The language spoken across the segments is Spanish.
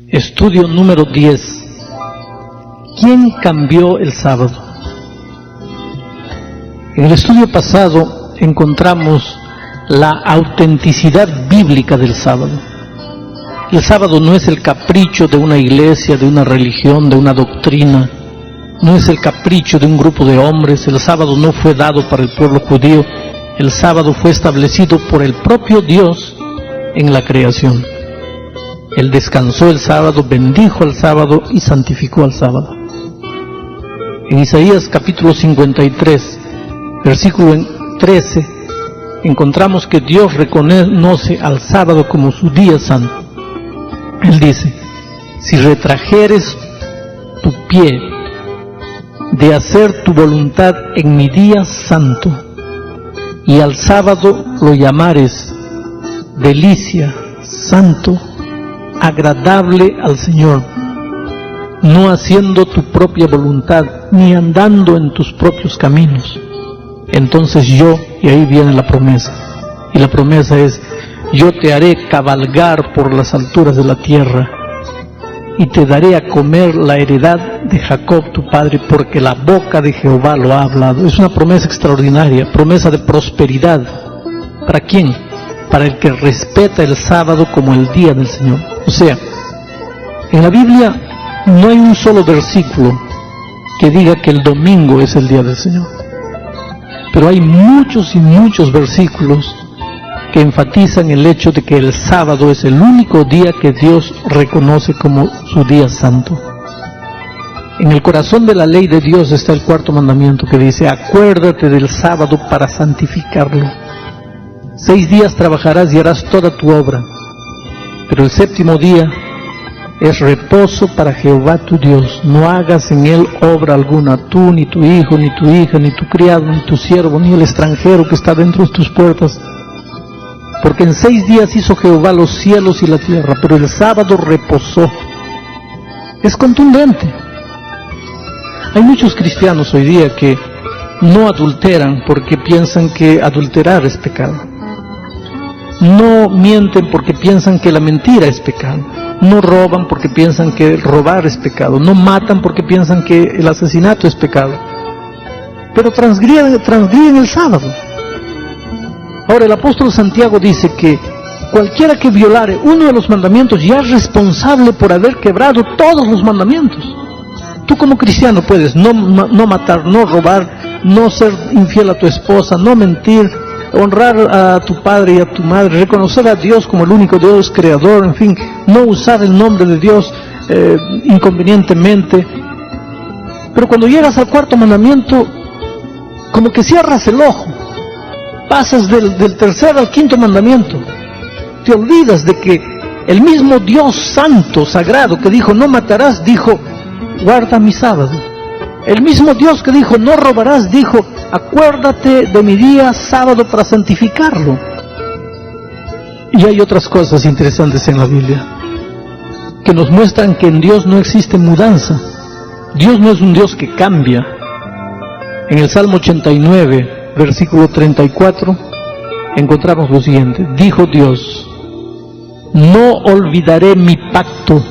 Estudio número 10. ¿Quién cambió el sábado? En el estudio pasado encontramos la autenticidad bíblica del sábado. El sábado no es el capricho de una iglesia, de una religión, de una doctrina. No es el capricho de un grupo de hombres. El sábado no fue dado para el pueblo judío. El sábado fue establecido por el propio Dios en la creación. Él descansó el sábado, bendijo el sábado y santificó al sábado. En Isaías capítulo 53, versículo 13, encontramos que Dios reconoce al sábado como su día santo. Él dice: si retrajeres tu pie de hacer tu voluntad en mi día santo, y al sábado lo llamares delicia, santo, agradable al Señor, no haciendo tu propia voluntad, ni andando en tus propios caminos, entonces yo, y ahí viene la promesa, y la promesa es: yo te haré cabalgar por las alturas de la tierra, y te daré a comer la heredad de Jacob tu padre, porque la boca de Jehová lo ha hablado. Es una promesa extraordinaria, promesa de prosperidad. ¿Para quién? Para el que respeta el sábado como el día del Señor. O sea, en la Biblia no hay un solo versículo que diga que el domingo es el día del Señor, pero hay muchos y muchos versículos que enfatizan el hecho de que el sábado es el único día que Dios reconoce como su día santo. En el corazón de la ley de Dios está el cuarto mandamiento que dice: acuérdate del sábado para santificarlo. 6 días trabajarás y harás toda tu obra, pero el séptimo día es reposo para Jehová tu Dios. No hagas en él obra alguna, tú, ni tu hijo, ni tu hija, ni tu criado, ni tu siervo, ni el extranjero que está dentro de tus puertas. Porque en 6 días hizo Jehová los cielos y la tierra, pero el sábado reposó. Es contundente. Hay muchos cristianos hoy día que no adulteran porque piensan que adulterar es pecado. No mienten porque piensan que la mentira es pecado. No roban porque piensan que robar es pecado. No matan porque piensan que el asesinato es pecado. Pero transgriden el sábado. Ahora, el apóstol Santiago dice que cualquiera que violare uno de los mandamientos ya es responsable por haber quebrado todos los mandamientos. Tú como cristiano puedes no matar, no robar, no ser infiel a tu esposa, no mentir, honrar a tu padre y a tu madre, reconocer a Dios como el único Dios creador, en fin, no usar el nombre de Dios inconvenientemente. Pero cuando llegas al cuarto mandamiento, como que cierras el ojo, pasas del tercer al quinto mandamiento, te olvidas de que el mismo Dios santo, sagrado, que dijo no matarás, dijo guarda mi sábado. El mismo Dios que dijo no robarás, dijo acuérdate de mi día sábado para santificarlo. Y hay otras cosas interesantes en la Biblia que nos muestran que en Dios no existe mudanza. Dios no es un Dios que cambia. En el Salmo 89, versículo 34, encontramos lo siguiente: dijo Dios, no olvidaré mi pacto,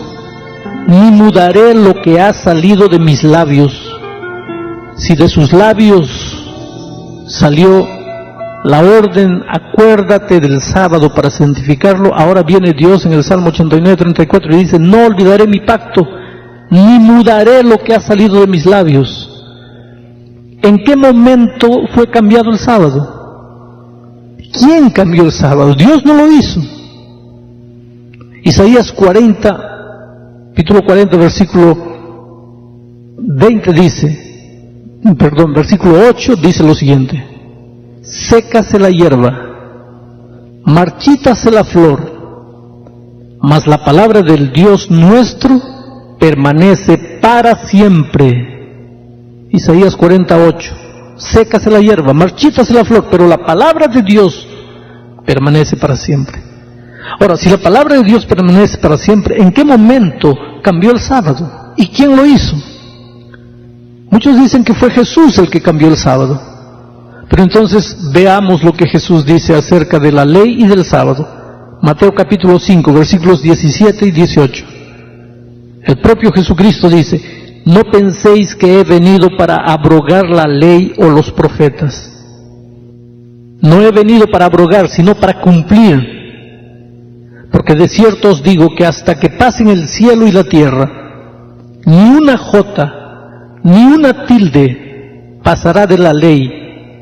ni mudaré lo que ha salido de mis labios. Si de sus labios salió la orden, acuérdate del sábado para santificarlo, ahora viene Dios en el Salmo 89, 34 y dice, no olvidaré mi pacto, ni mudaré lo que ha salido de mis labios. ¿En qué momento fue cambiado el sábado? ¿Quién cambió el sábado? Dios no lo hizo. Isaías 40, capítulo 40, versículo 20 dice, versículo 8 dice lo siguiente: sécase la hierba, marchítase la flor, mas la palabra del Dios nuestro permanece para siempre. Isaías 48, sécase la hierba, marchítase la flor, pero la palabra de Dios permanece para siempre. Ahora, si la palabra de Dios permanece para siempre, ¿en qué momento cambió el sábado? ¿Y quién lo hizo? Muchos dicen que fue Jesús el que cambió el sábado. Pero entonces veamos lo que Jesús dice acerca de la ley y del sábado. Mateo capítulo 5, versículos 17 y 18. El propio Jesucristo dice: no penséis que he venido para abrogar la ley o los profetas. No he venido para abrogar, sino para cumplir. Porque de cierto os digo que hasta que pasen el cielo y la tierra, ni una jota, ni una tilde pasará de la ley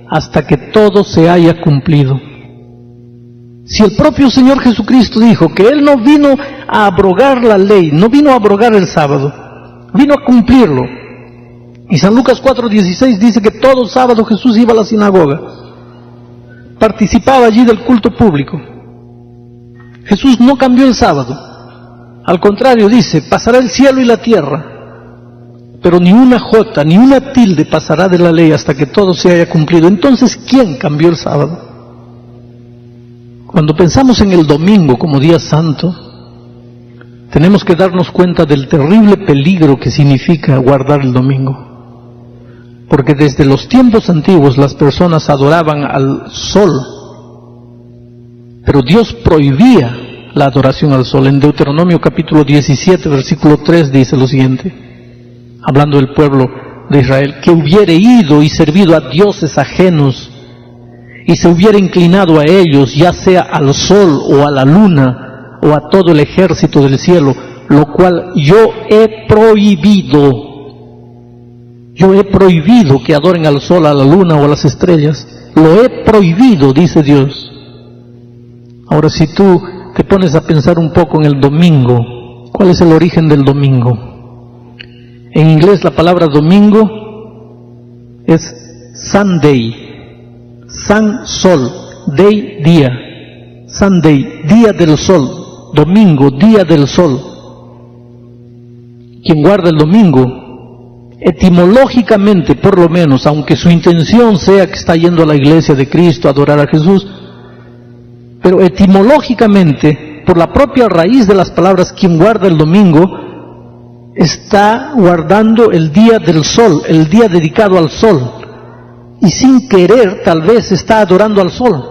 hasta que todo se haya cumplido. Si el propio Señor Jesucristo dijo que Él no vino a abrogar la ley, no vino a abrogar el sábado, vino a cumplirlo. Y San Lucas 4:16 dice que todo sábado Jesús iba a la sinagoga, participaba allí del culto público. Jesús no cambió el sábado, al contrario dice: pasará el cielo y la tierra, pero ni una jota, ni una tilde pasará de la ley hasta que todo se haya cumplido. Entonces, ¿quién cambió el sábado? Cuando pensamos en el domingo como día santo, tenemos que darnos cuenta del terrible peligro que significa guardar el domingo. Porque desde los tiempos antiguos las personas adoraban al sol, pero Dios prohibía la adoración al sol. En Deuteronomio capítulo 17, versículo 3 dice lo siguiente, hablando del pueblo de Israel: que hubiere ido y servido a dioses ajenos, y se hubiera inclinado a ellos, ya sea al sol o a la luna, o a todo el ejército del cielo, lo cual yo he prohibido. Yo he prohibido que adoren al sol, a la luna o a las estrellas. Lo he prohibido, dice Dios. Ahora, si tú te pones a pensar un poco en el domingo, ¿cuál es el origen del domingo? En inglés la palabra domingo es Sunday. Sun, sol, day, día. Sunday, día del sol. Domingo, día del sol. Quien guarda el domingo, etimológicamente por lo menos, aunque su intención sea que está yendo a la iglesia de Cristo a adorar a Jesús, pero etimológicamente, por la propia raíz de las palabras, quien guarda el domingo está guardando el día del sol, el día dedicado al sol, y sin querer tal vez está adorando al sol.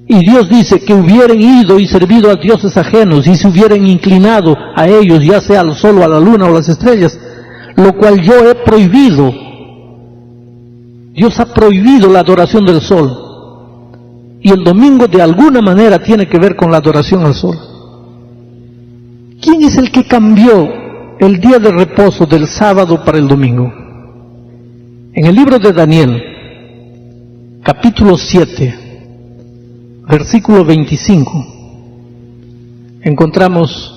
Y Dios dice que hubieran ido y servido a dioses ajenos y se hubieran inclinado a ellos, ya sea al sol o a la luna o a las estrellas, lo cual yo he prohibido. Dios ha prohibido la adoración del sol. Y el domingo de alguna manera tiene que ver con la adoración al sol. ¿Quién es el que cambió el día de reposo del sábado para el domingo? En el libro de Daniel, capítulo 7, versículo 25, encontramos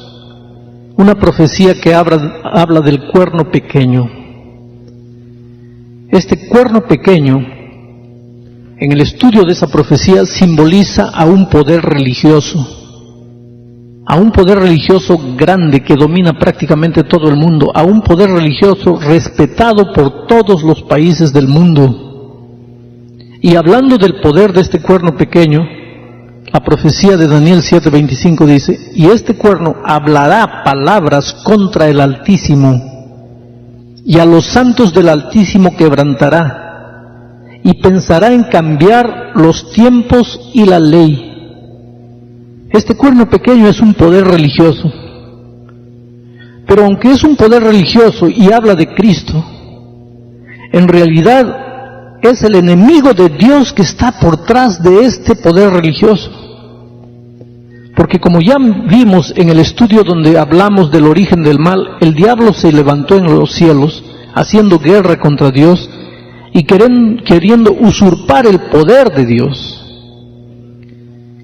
una profecía que habla del cuerno pequeño. Este cuerno pequeño, en el estudio de esa profecía, simboliza a un poder religioso grande que domina prácticamente todo el mundo, a un poder religioso respetado por todos los países del mundo. Y hablando del poder de este cuerno pequeño, la profecía de Daniel 7:25 dice: y este cuerno hablará palabras contra el Altísimo, y a los santos del Altísimo quebrantará, y pensará en cambiar los tiempos y la ley. Este cuerno pequeño es un poder religioso. Pero aunque es un poder religioso y habla de Cristo, en realidad es el enemigo de Dios que está por detrás de este poder religioso. Porque como ya vimos en el estudio donde hablamos del origen del mal, el diablo se levantó en los cielos haciendo guerra contra Dios y queriendo usurpar el poder de Dios,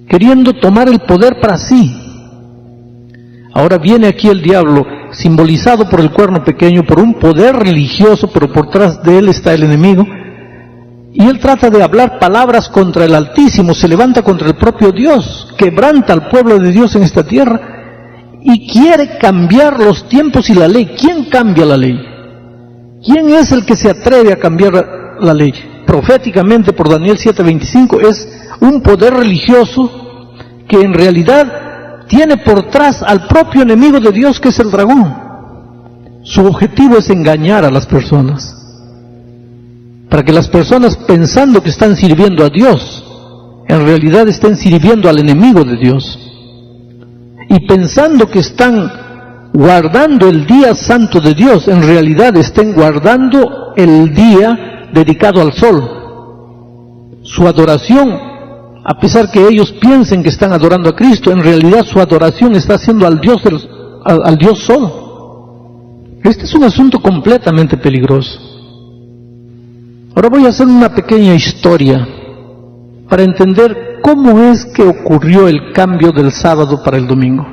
queriendo tomar el poder para sí. Ahora viene aquí el diablo, simbolizado por el cuerno pequeño, por un poder religioso, pero por detrás de él está el enemigo, y él trata de hablar palabras contra el Altísimo, se levanta contra el propio Dios, quebranta al pueblo de Dios en esta tierra, y quiere cambiar los tiempos y la ley. ¿Quién cambia la ley? ¿Quién es el que se atreve a cambiar la ley? Proféticamente por Daniel 7:25 es un poder religioso que en realidad tiene por detrás al propio enemigo de Dios, que es el dragón. Su objetivo es engañar a las personas, para que las personas, pensando que están sirviendo a Dios, en realidad estén sirviendo al enemigo de Dios. Y pensando que están guardando el día santo de Dios, en realidad estén guardando el día dedicado al sol. Su adoración, a pesar que ellos piensen que están adorando a Cristo, en realidad su adoración está haciendo al Dios sol. Este es un asunto completamente peligroso. Ahora voy a hacer una pequeña historia para entender cómo es que ocurrió el cambio del sábado para el domingo.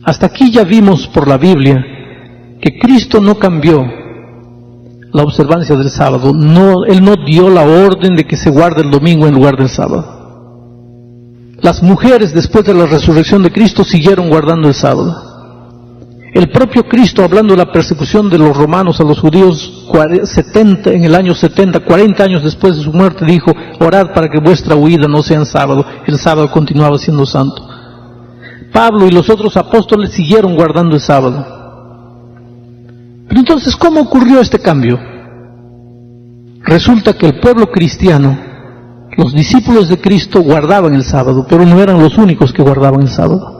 Hasta aquí ya vimos por la Biblia que Cristo no cambió la observancia del sábado. Él no dio la orden de que se guarde el domingo en lugar del sábado. Las mujeres, después de la resurrección de Cristo, siguieron guardando el sábado. El propio Cristo, hablando de la persecución de los romanos a los judíos en el año 70, 40 años después de su muerte, dijo: orad para que vuestra huida no sea en sábado. El sábado continuaba siendo santo. Pablo y los otros apóstoles siguieron guardando el sábado. Pero entonces, ¿cómo ocurrió este cambio? Resulta que el pueblo cristiano, los discípulos de Cristo, guardaban el sábado, pero no eran los únicos que guardaban el sábado.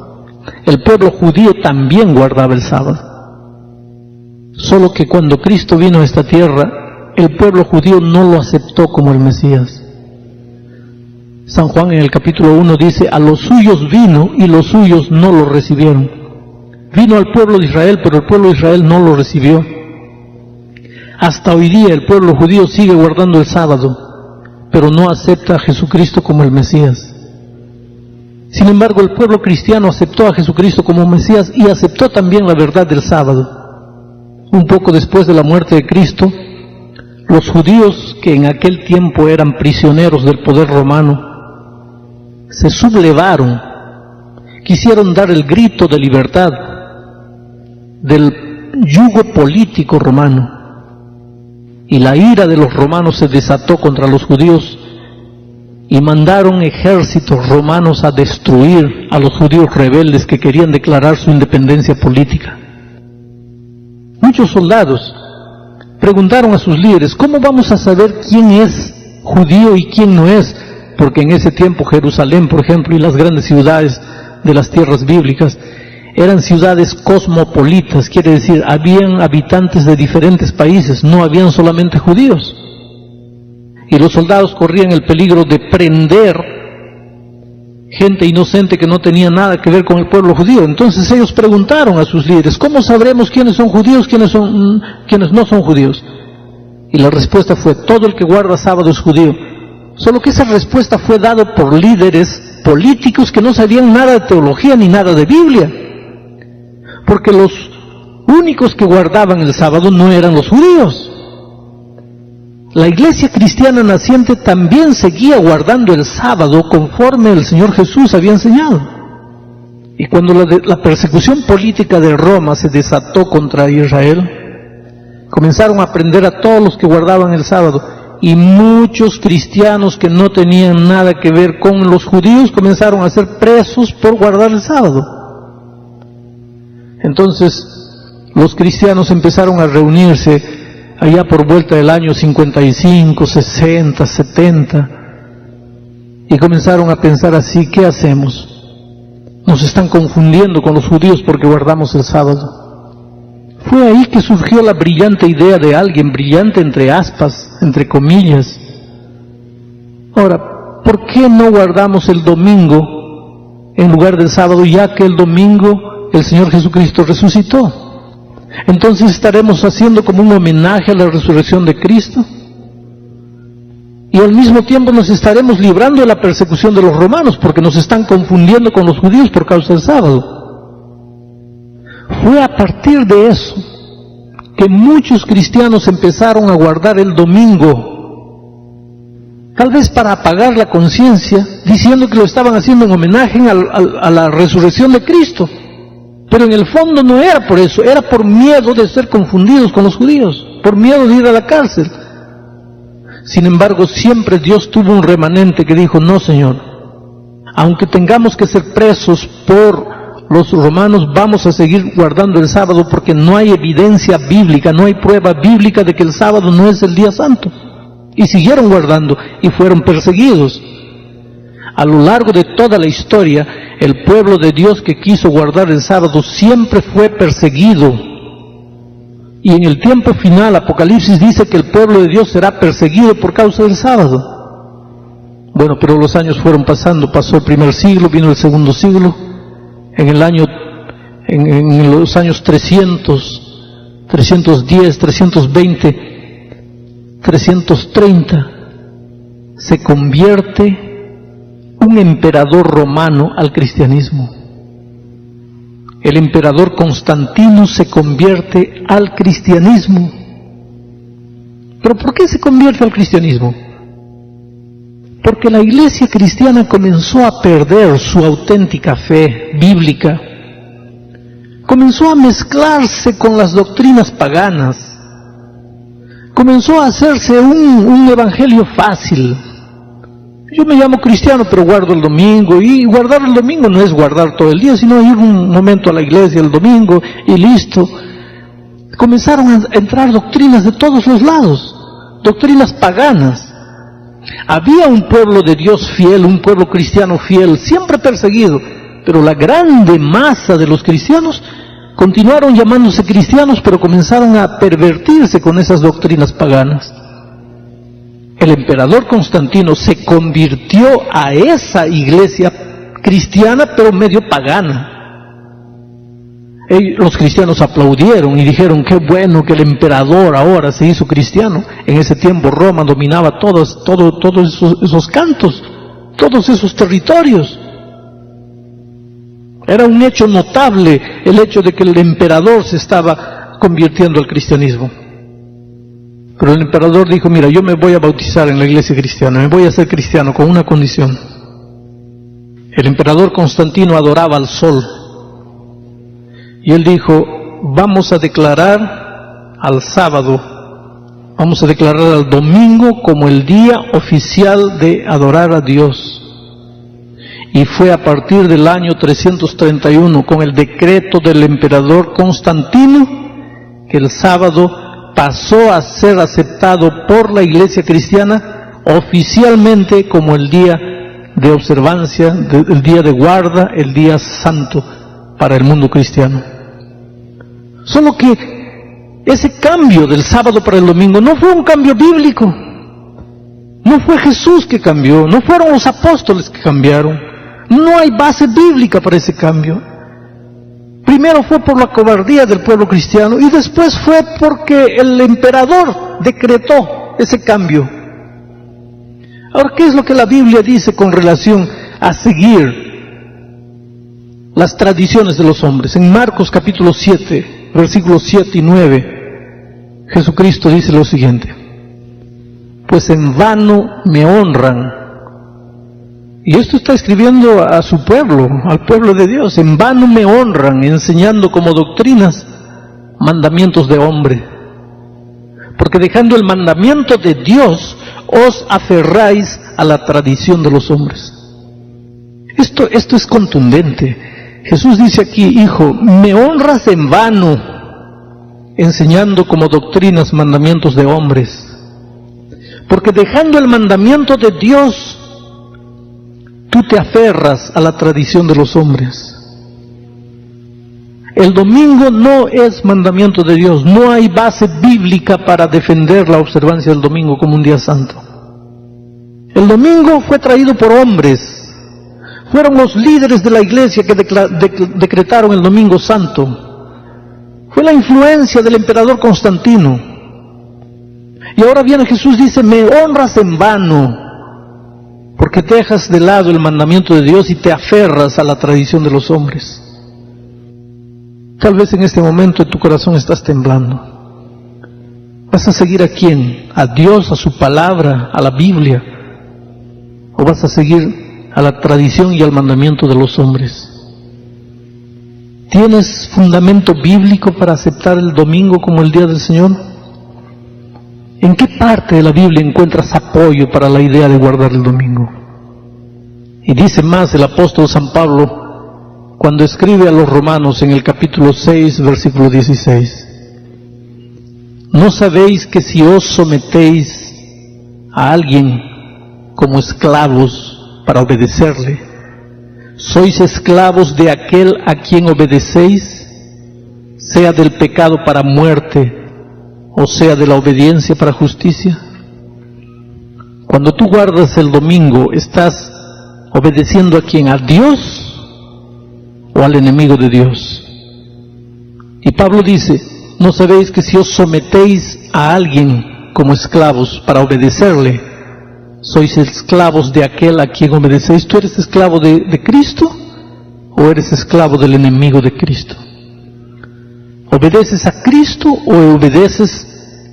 El pueblo judío también guardaba el sábado. Solo que cuando Cristo vino a esta tierra, el pueblo judío no lo aceptó como el Mesías. San Juan en el capítulo 1 dice: a los suyos vino y los suyos no lo recibieron. Vino al pueblo de Israel, pero el pueblo de Israel no lo recibió. Hasta hoy día el pueblo judío sigue guardando el sábado, pero no acepta a Jesucristo como el Mesías. Sin embargo, el pueblo cristiano aceptó a Jesucristo como Mesías y aceptó también la verdad del sábado. Un poco después de la muerte de Cristo, los judíos, que en aquel tiempo eran prisioneros del poder romano, se sublevaron, quisieron dar el grito de libertad del yugo político romano. Y la ira de los romanos se desató contra los judíos y mandaron ejércitos romanos a destruir a los judíos rebeldes que querían declarar su independencia política. Muchos soldados preguntaron a sus líderes: ¿cómo vamos a saber quién es judío y quién no es? Porque en ese tiempo Jerusalén, por ejemplo, y las grandes ciudades de las tierras bíblicas eran ciudades cosmopolitas, quiere decir, habían habitantes de diferentes países, no habían solamente judíos. Y los soldados corrían el peligro de prender gente inocente que no tenía nada que ver con el pueblo judío. Entonces ellos preguntaron a sus líderes: ¿cómo sabremos quiénes son judíos, quiénes no son judíos? Y la respuesta fue: todo el que guarda sábado es judío. Solo que esa respuesta fue dada por líderes políticos que no sabían nada de teología ni nada de Biblia. Porque los únicos que guardaban el sábado no eran los judíos. La iglesia cristiana naciente también seguía guardando el sábado conforme el Señor Jesús había enseñado. Y cuando la persecución política de Roma se desató contra Israel, comenzaron a prender a todos los que guardaban el sábado. Y muchos cristianos que no tenían nada que ver con los judíos comenzaron a ser presos por guardar el sábado. Entonces los cristianos empezaron a reunirse allá por vuelta del año 55, 60, 70, y comenzaron a pensar así: ¿qué hacemos? Nos están confundiendo con los judíos porque guardamos el sábado. Fue ahí que surgió la brillante idea de alguien, brillante entre aspas, entre comillas. Ahora, ¿por qué no guardamos el domingo en lugar del sábado, ya que el domingo el Señor Jesucristo resucitó? Entonces estaremos haciendo como un homenaje a la resurrección de Cristo, y al mismo tiempo nos estaremos librando de la persecución de los romanos, porque nos están confundiendo con los judíos por causa del sábado. Fue a partir de eso que muchos cristianos empezaron a guardar el domingo, tal vez para apagar la conciencia, diciendo que lo estaban haciendo en homenaje a la resurrección de Cristo. Pero en el fondo no era por eso, era por miedo de ser confundidos con los judíos, por miedo de ir a la cárcel. Sin embargo, siempre Dios tuvo un remanente que dijo: no, Señor, aunque tengamos que ser presos por los romanos, vamos a seguir guardando el sábado, porque no hay evidencia bíblica, no hay prueba bíblica de que el sábado no es el día santo. Y siguieron guardando y fueron perseguidos. A lo largo de toda la historia, el pueblo de Dios que quiso guardar el sábado siempre fue perseguido. Y en el tiempo final, Apocalipsis dice que el pueblo de Dios será perseguido por causa del sábado. Bueno, pero los años fueron pasando, pasó el primer siglo, vino el segundo siglo. En los años 300, 310, 320, 330, se convierte un emperador romano al cristianismo. El emperador Constantino se convierte al cristianismo. ¿Pero por qué se convierte al cristianismo? Porque la iglesia cristiana comenzó a perder su auténtica fe bíblica. Comenzó a mezclarse con las doctrinas paganas. Comenzó a hacerse un evangelio fácil. Yo me llamo cristiano, pero guardo el domingo, y guardar el domingo no es guardar todo el día, sino ir un momento a la iglesia el domingo y listo. Comenzaron a entrar doctrinas de todos los lados, doctrinas paganas. Había un pueblo de Dios fiel, un pueblo cristiano fiel, siempre perseguido, pero la grande masa de los cristianos continuaron llamándose cristianos, pero comenzaron a pervertirse con esas doctrinas paganas. El emperador Constantino se convirtió a esa iglesia cristiana, pero medio pagana. Los cristianos aplaudieron y dijeron, qué bueno que el emperador ahora se hizo cristiano. En ese tiempo Roma dominaba todos esos cantos, todos esos territorios. Era un hecho notable el hecho de que el emperador se estaba convirtiendo al cristianismo. Pero el emperador dijo, mira, yo me voy a bautizar en la iglesia cristiana, me voy a hacer cristiano con una condición. El emperador Constantino adoraba al sol. Y él dijo, vamos a declarar al sábado, vamos a declarar al domingo como el día oficial de adorar a Dios. Y fue a partir del año 331, con el decreto del emperador Constantino, que el sábado pasó a ser aceptado por la iglesia cristiana oficialmente como el día de observancia, el día de guarda, el día santo para el mundo cristiano. Solo que ese cambio del sábado para el domingo no fue un cambio bíblico. No fue Jesús que cambió, no fueron los apóstoles que cambiaron. No hay base bíblica para ese cambio. Primero fue por la cobardía del pueblo cristiano y después fue porque el emperador decretó ese cambio. Ahora, ¿qué es lo que la Biblia dice con relación a seguir las tradiciones de los hombres? En Marcos capítulo 7, versículos 7 y 9, Jesucristo dice lo siguiente: pues en vano me honran. Y esto está escribiendo a su pueblo, al pueblo de Dios. En vano me honran, enseñando como doctrinas mandamientos de hombre. Porque dejando el mandamiento de Dios, os aferráis a la tradición de los hombres. Esto es contundente. Jesús dice aquí, hijo, me honras en vano, enseñando como doctrinas mandamientos de hombres. Porque dejando el mandamiento de Dios, tú te aferras a la tradición de los hombres. El domingo no es mandamiento de Dios. No hay base bíblica para defender la observancia del domingo como un día santo. El domingo fue traído por hombres. Fueron los líderes de la iglesia que decretaron el domingo santo. Fue la influencia del emperador Constantino. Y ahora viene Jesús y dice, me honras en vano, porque dejas de lado el mandamiento de Dios y te aferras a la tradición de los hombres. Tal vez en este momento en tu corazón estás temblando. ¿Vas a seguir a quién? ¿A Dios, a su palabra, a la Biblia? ¿O vas a seguir a la tradición y al mandamiento de los hombres? ¿Tienes fundamento bíblico para aceptar el domingo como el día del Señor? ¿En qué parte de la Biblia encuentras apoyo para la idea de guardar el domingo? Y dice más el apóstol San Pablo cuando escribe a los romanos en el capítulo 6, versículo 16. ¿No sabéis que si os sometéis a alguien como esclavos para obedecerle. ¿Sois esclavos de aquel a quien obedecéis, sea del pecado para muerte o sea de la obediencia para justicia? Cuando tú guardas el domingo, ¿estás obedeciendo a quién? ¿A Dios o al enemigo de Dios? Y Pablo dice, ¿no sabéis que si os sometéis a alguien como esclavos para obedecerle, sois esclavos de aquel a quien obedecéis? ¿Tú eres esclavo de Cristo o eres esclavo del enemigo de Cristo? ¿Obedeces a Cristo o obedeces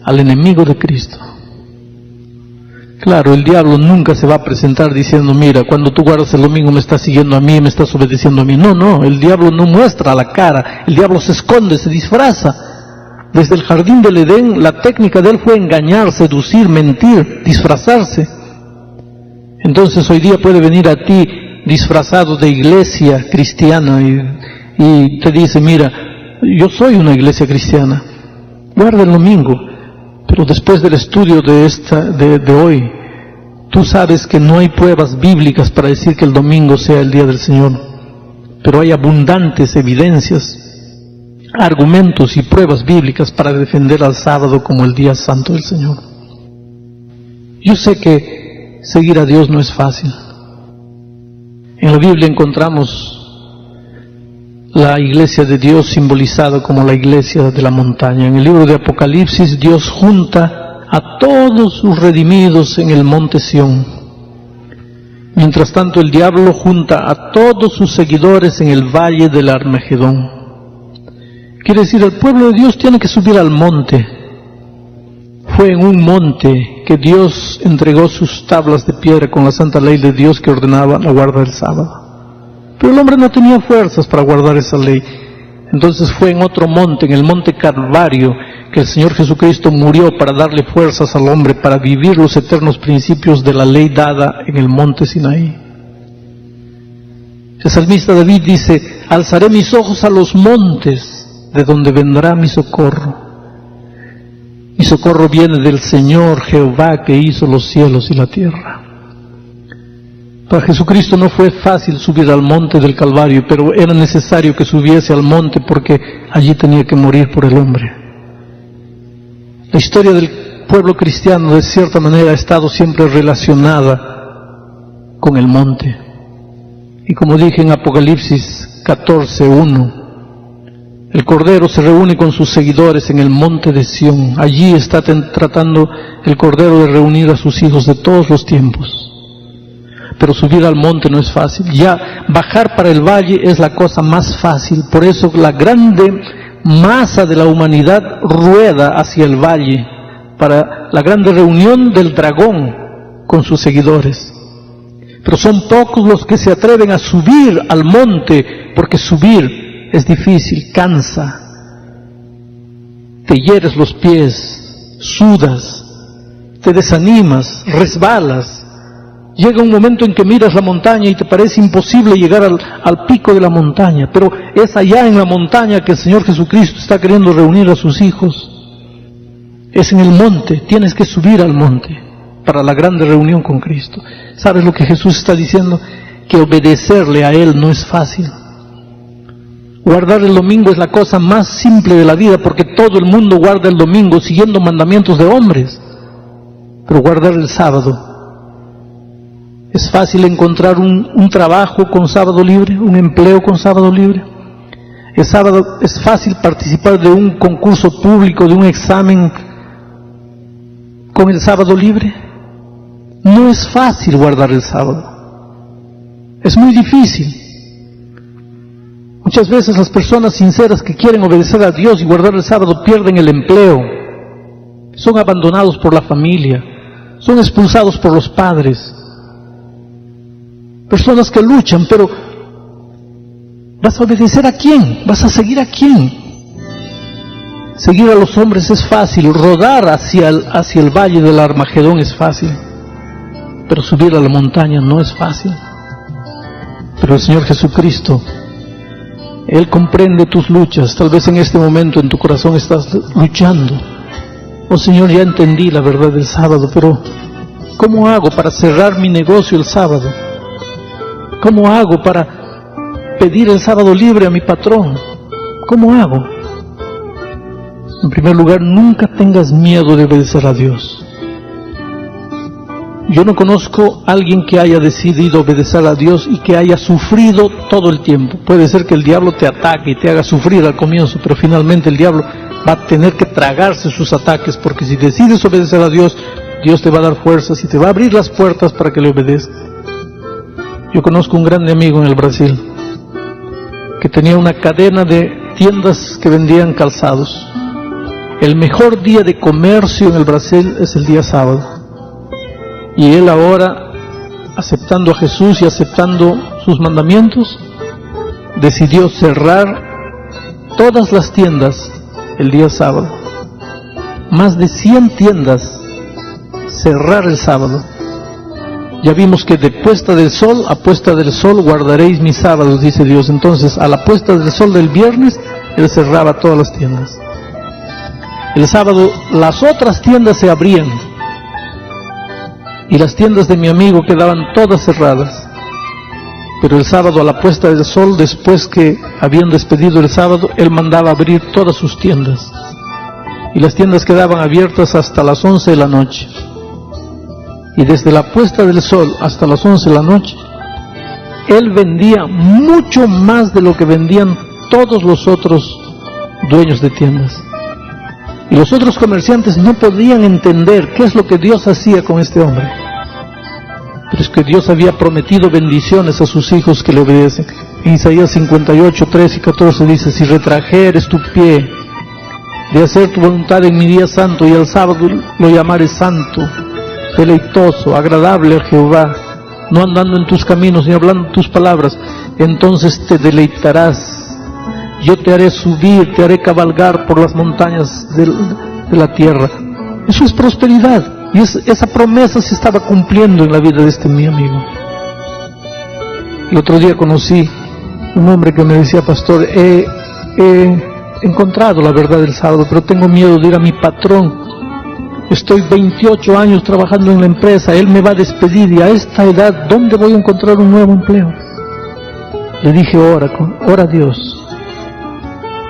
al enemigo de Cristo? Claro, el diablo nunca se va a presentar diciendo, mira, cuando tú guardas el domingo me estás siguiendo a mí, me estás obedeciendo a mí. No, el diablo no muestra la cara, el diablo se esconde, se disfraza. Desde el jardín del Edén, la técnica de él fue engañar, seducir, mentir, disfrazarse. Entonces hoy día puede venir a ti disfrazado de iglesia cristiana y te dice, mira, yo soy una iglesia cristiana, guarda el domingo. Pero después del estudio de hoy, tú sabes que no hay pruebas bíblicas para decir que el domingo sea el día del Señor. Pero hay abundantes evidencias, argumentos y pruebas bíblicas para defender al sábado como el día santo del Señor. Yo sé que seguir a Dios no es fácil. En la Biblia encontramos la iglesia de Dios simbolizada como la iglesia de la montaña. En el libro de Apocalipsis, Dios junta a todos sus redimidos en el monte Sión. Mientras tanto, el diablo junta a todos sus seguidores en el valle del Armagedón. Quiere decir, el pueblo de Dios tiene que subir al monte. Fue en un monte que Dios entregó sus tablas de piedra con la santa ley de Dios que ordenaba la guarda del sábado. Pero el hombre no tenía fuerzas para guardar esa ley. Entonces fue en otro monte, en el monte Calvario, que el Señor Jesucristo murió para darle fuerzas al hombre, para vivir los eternos principios de la ley dada en el monte Sinaí. El salmista David dice, alzaré mis ojos a los montes, de donde vendrá mi socorro. Mi socorro viene del Señor Jehová que hizo los cielos y la tierra. Para Jesucristo no fue fácil subir al monte del Calvario, pero era necesario que subiese al monte porque allí tenía que morir por el hombre. La historia del pueblo cristiano de cierta manera ha estado siempre relacionada con el monte. Y como dije en Apocalipsis 14:1, el Cordero se reúne con sus seguidores en el monte de Sión. Allí está tratando el Cordero de reunir a sus hijos de todos los tiempos. Pero subir al monte no es fácil. Ya bajar para el valle es la cosa más fácil. Por eso la grande masa de la humanidad rueda hacia el valle para la grande reunión del dragón con sus seguidores. Pero son pocos los que se atreven a subir al monte, porque subir es difícil, cansa. Te hieres los pies, sudas, te desanimas, resbalas. Llega un momento en que miras la montaña y te parece imposible llegar al pico de la montaña, pero es allá en la montaña que el Señor Jesucristo está queriendo reunir a sus hijos. Es en el monte, tienes que subir al monte para la grande reunión con Cristo. ¿Sabes lo que Jesús está diciendo? Que obedecerle a Él no es fácil. Guardar el domingo es la cosa más simple de la vida, porque todo el mundo guarda el domingo siguiendo mandamientos de hombres. Pero guardar el sábado, ¿es fácil encontrar un trabajo con sábado libre, un empleo con sábado libre? ¿Es fácil participar de un concurso público, de un examen con el sábado libre? No es fácil guardar el sábado. Es muy difícil. Muchas veces las personas sinceras que quieren obedecer a Dios y guardar el sábado pierden el empleo, son abandonados por la familia, son expulsados por los padres. Personas que luchan, pero ¿vas a obedecer a quién? ¿Vas a seguir a quién? Seguir a los hombres es fácil, rodar hacia el valle del Armagedón es fácil, pero subir a la montaña no es fácil. Pero el Señor Jesucristo, Él comprende tus luchas. Tal vez en este momento en tu corazón estás luchando. Oh Señor, ya entendí la verdad del sábado, pero ¿cómo hago para cerrar mi negocio el sábado? ¿Cómo hago para pedir el sábado libre a mi patrón? ¿Cómo hago? En primer lugar, nunca tengas miedo de obedecer a Dios. Yo no conozco a alguien que haya decidido obedecer a Dios y que haya sufrido todo el tiempo. Puede ser que el diablo te ataque y te haga sufrir al comienzo, pero finalmente el diablo va a tener que tragarse sus ataques, porque si decides obedecer a Dios, Dios te va a dar fuerzas y te va a abrir las puertas para que le obedezcas. Yo conozco un grande amigo en el Brasil que tenía una cadena de tiendas que vendían calzados. El mejor día de comercio en el Brasil es el día sábado. Y él ahora, aceptando a Jesús y aceptando sus mandamientos, decidió cerrar todas las tiendas el día sábado. Más de 100 tiendas cerrar el sábado. Ya vimos que de puesta del sol a puesta del sol guardaréis mis sábados, dice Dios. Entonces, a la puesta del sol del viernes, él cerraba todas las tiendas. El sábado, las otras tiendas se abrían. Y las tiendas de mi amigo quedaban todas cerradas. Pero el sábado, a la puesta del sol, después que habían despedido el sábado, él mandaba abrir todas sus tiendas. Y las tiendas quedaban abiertas hasta las 11 de la noche. Y desde la puesta del sol hasta las 11 de la noche, él vendía mucho más de lo que vendían todos los otros dueños de tiendas. Y los otros comerciantes no podían entender qué es lo que Dios hacía con este hombre. Pero es que Dios había prometido bendiciones a sus hijos que le obedecen. En Isaías 58, 13 y 14 dice: si retrajeres tu pie de hacer tu voluntad en mi día santo, y al sábado lo llamaré santo, deleitoso, agradable a Jehová, no andando en tus caminos ni hablando tus palabras, entonces te deleitarás. Yo te haré subir, te haré cabalgar por las montañas de la tierra. Eso es prosperidad. Y esa promesa se estaba cumpliendo en la vida de este mi amigo. El otro día conocí un hombre que me decía: pastor, he encontrado la verdad del sábado, pero tengo miedo de ir a mi patrón. Estoy 28 años trabajando en la empresa, él me va a despedir, y a esta edad, ¿dónde voy a encontrar un nuevo empleo? Le dije: ora a Dios,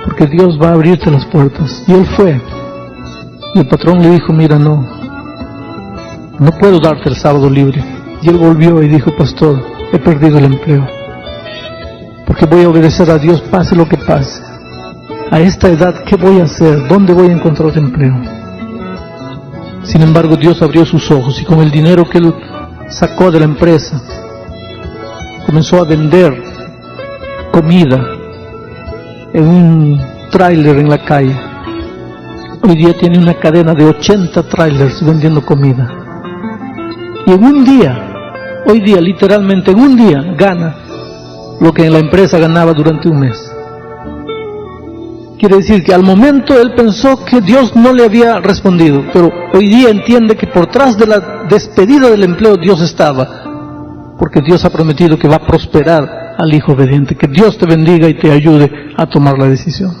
porque Dios va a abrirte las puertas. Y él fue, y el patrón le dijo: mira, no puedo darte el sábado libre. Y él volvió y dijo: pastor, he perdido el empleo, porque voy a obedecer a Dios pase lo que pase. A esta edad, ¿qué voy a hacer? ¿Dónde voy a encontrar empleo? Sin embargo, Dios abrió sus ojos, y con el dinero que él sacó de la empresa, comenzó a vender comida en un tráiler en la calle. Hoy día tiene una cadena de 80 tráilers vendiendo comida. Y en un día, hoy día, literalmente en un día, gana lo que en la empresa ganaba durante un mes. Quiere decir que al momento él pensó que Dios no le había respondido, pero hoy día entiende que por tras de la despedida del empleo Dios estaba, porque Dios ha prometido que va a prosperar al hijo obediente. Que Dios te bendiga y te ayude a tomar la decisión.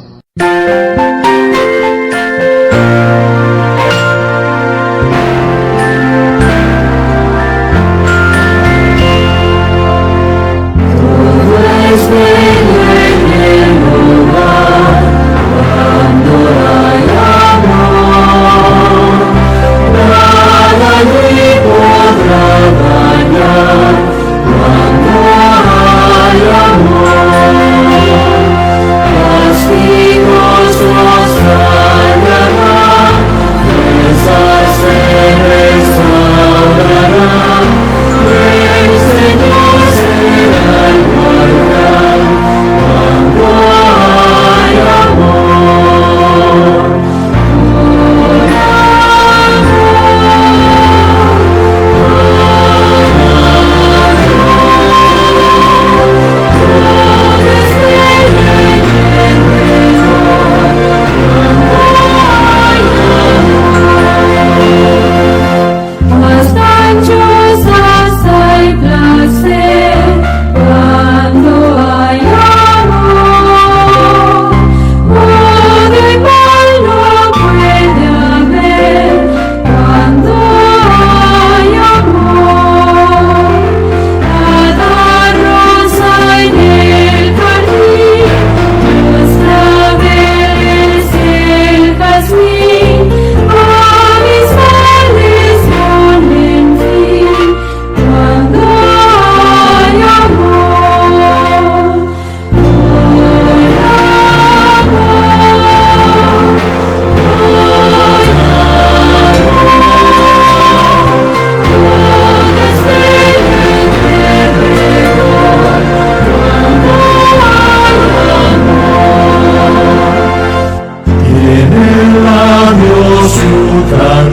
Castigos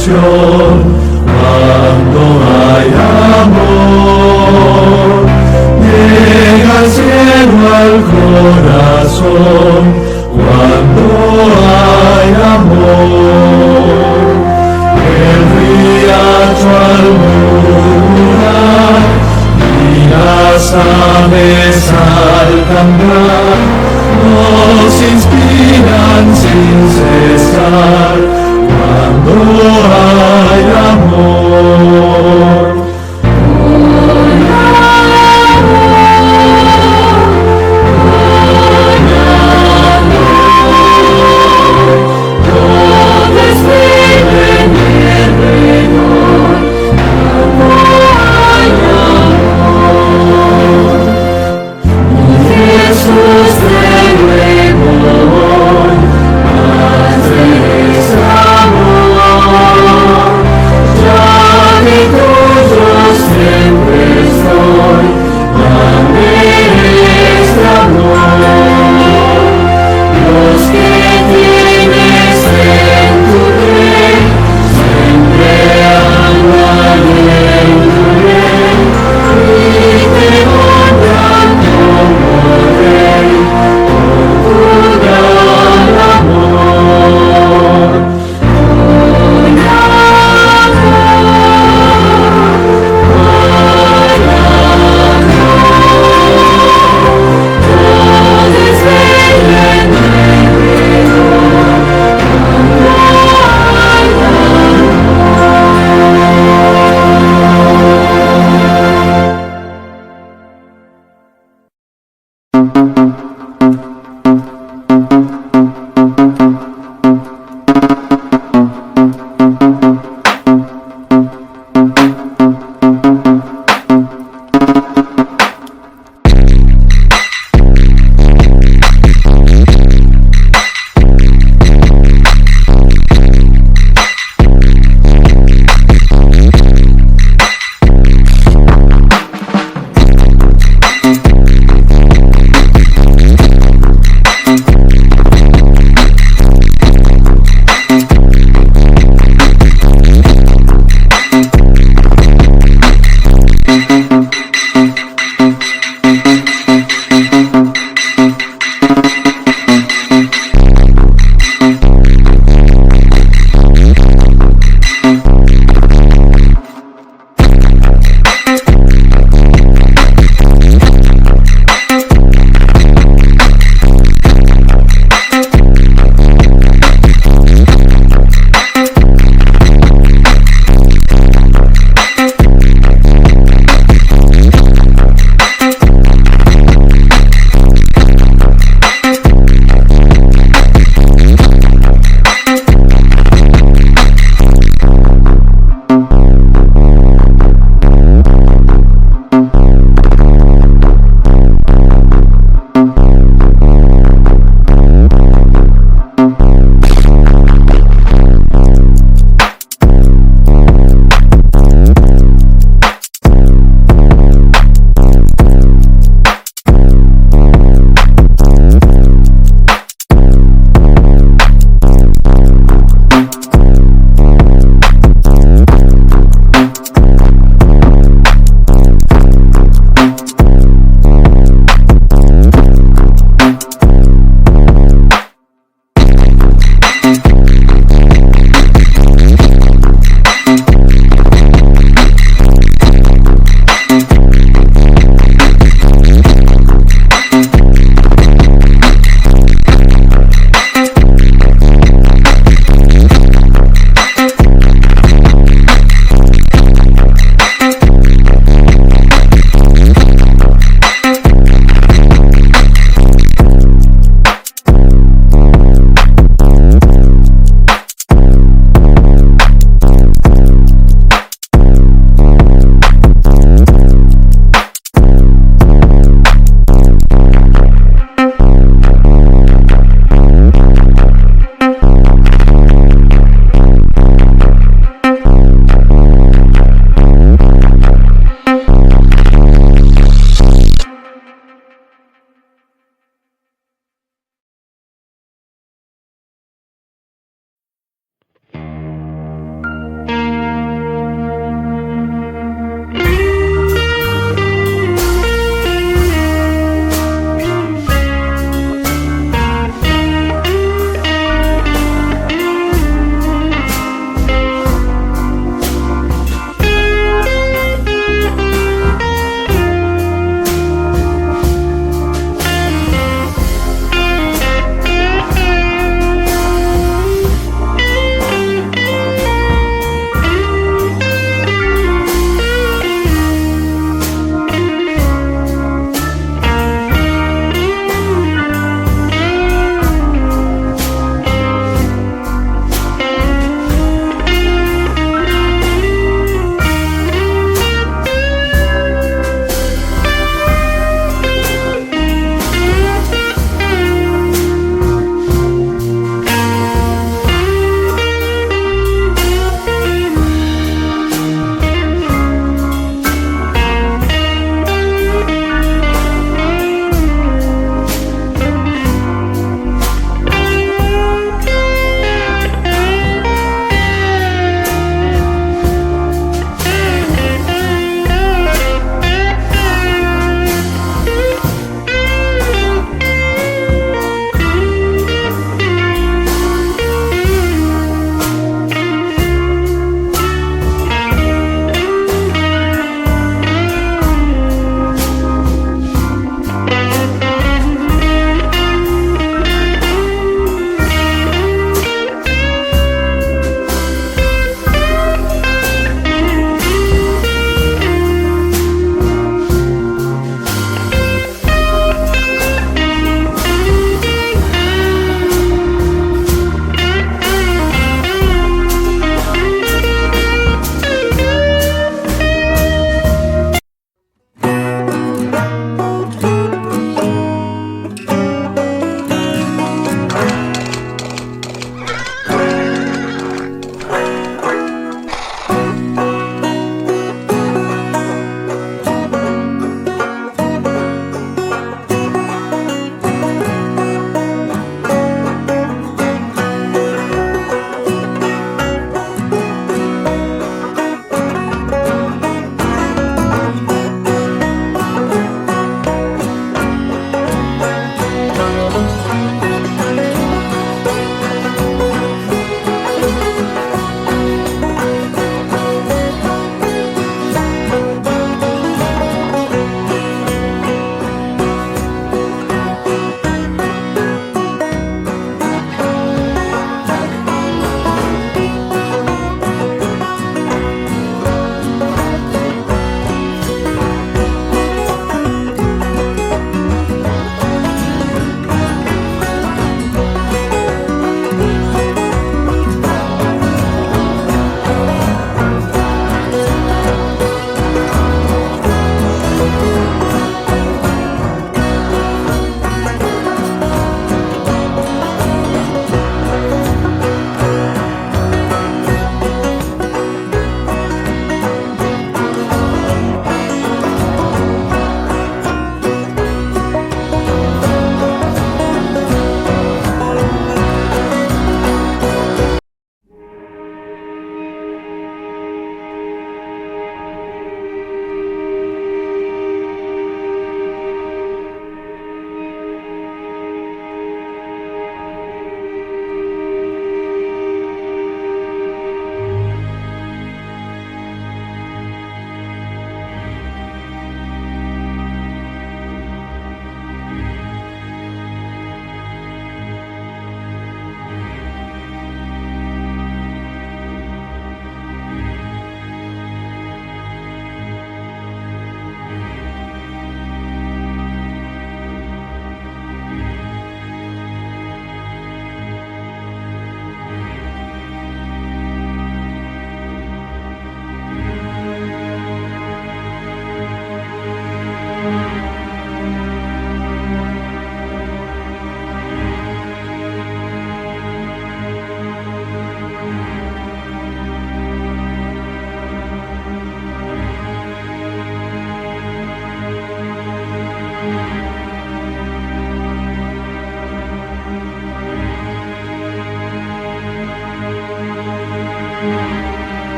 ilusión cuando hay amor. Llega el cielo al corazón cuando hay amor. El riacho al murmurar y las aves al cantar nos inspiran sin cesar.